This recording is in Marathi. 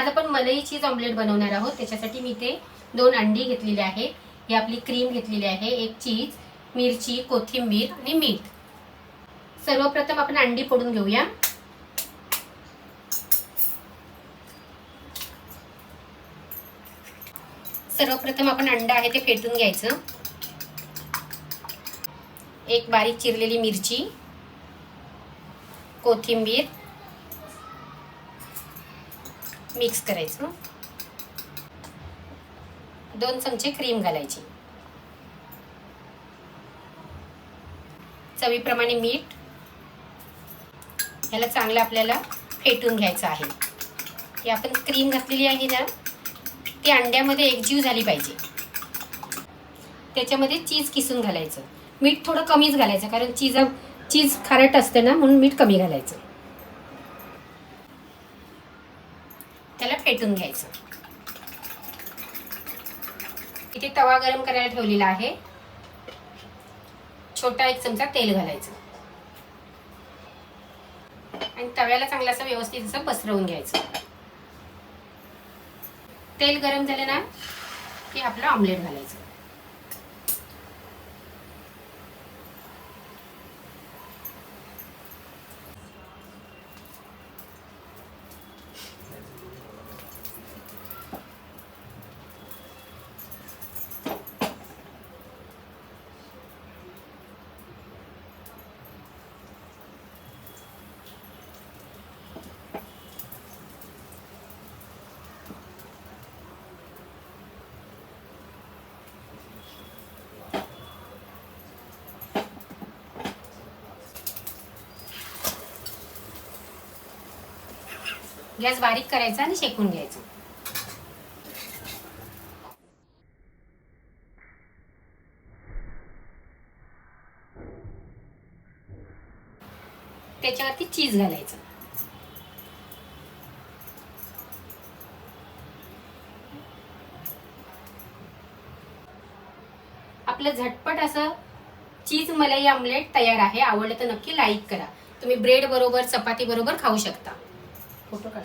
आज आपण मलाई चीज ऑमलेट बनवणार आहोत। त्याच्यासाठी मी ते 2 अंडी घेतलेली आहे, ही आपली क्रीम घेतलेली आहे, एक चीज, मिरची, कोथिंबीर आणि मीठ। सर्वप्रथम आपण अंडी फोडून घेऊया। सर्वप्रथम आपण अंड आहे ते फेटून घ्यायचं। एक बारीक चिरलेली मिरची, कोथिंबीर मिक्स करायचं, 2 चमचे क्रीम घालायची, चवीप्रमाणे मीठ। याला चांगलं आपल्याला फेटून घ्यायचं आहे। ही आपण क्रीम घातलेली आहे ना, ती अंड्यामध्ये एकजीव झाली पाहिजे। त्याच्यामध्ये चीज किसून घालायचं। मीठ थोडं कमीच घालायचं, कारण चीज खारट असते ना, म्हणून मीठ कमी घालायचं। त्याला फेटून घ्यायचं। इथे तवा गरम करायला ठेवलेला आहे, छोटा 1 चमचा तेल घालायचं आणि तव्याला चांगलं असं व्यवस्थित असं पसरवून घ्यायचं। तेल गरम झालं ना की आपलं ऑमलेट घालायचं। गॅस बारीक करायचा आणि शेकून घ्यायचं। त्याच्यावरती चीज घालायचं। आपलं झटपट असं चीज मलाई ऑमलेट तयार आहे। आवडलं तर नक्की लाईक करा। तुम्ही ब्रेड बरोबर, चपाती बरोबर खाऊ शकता। फोटो काढ।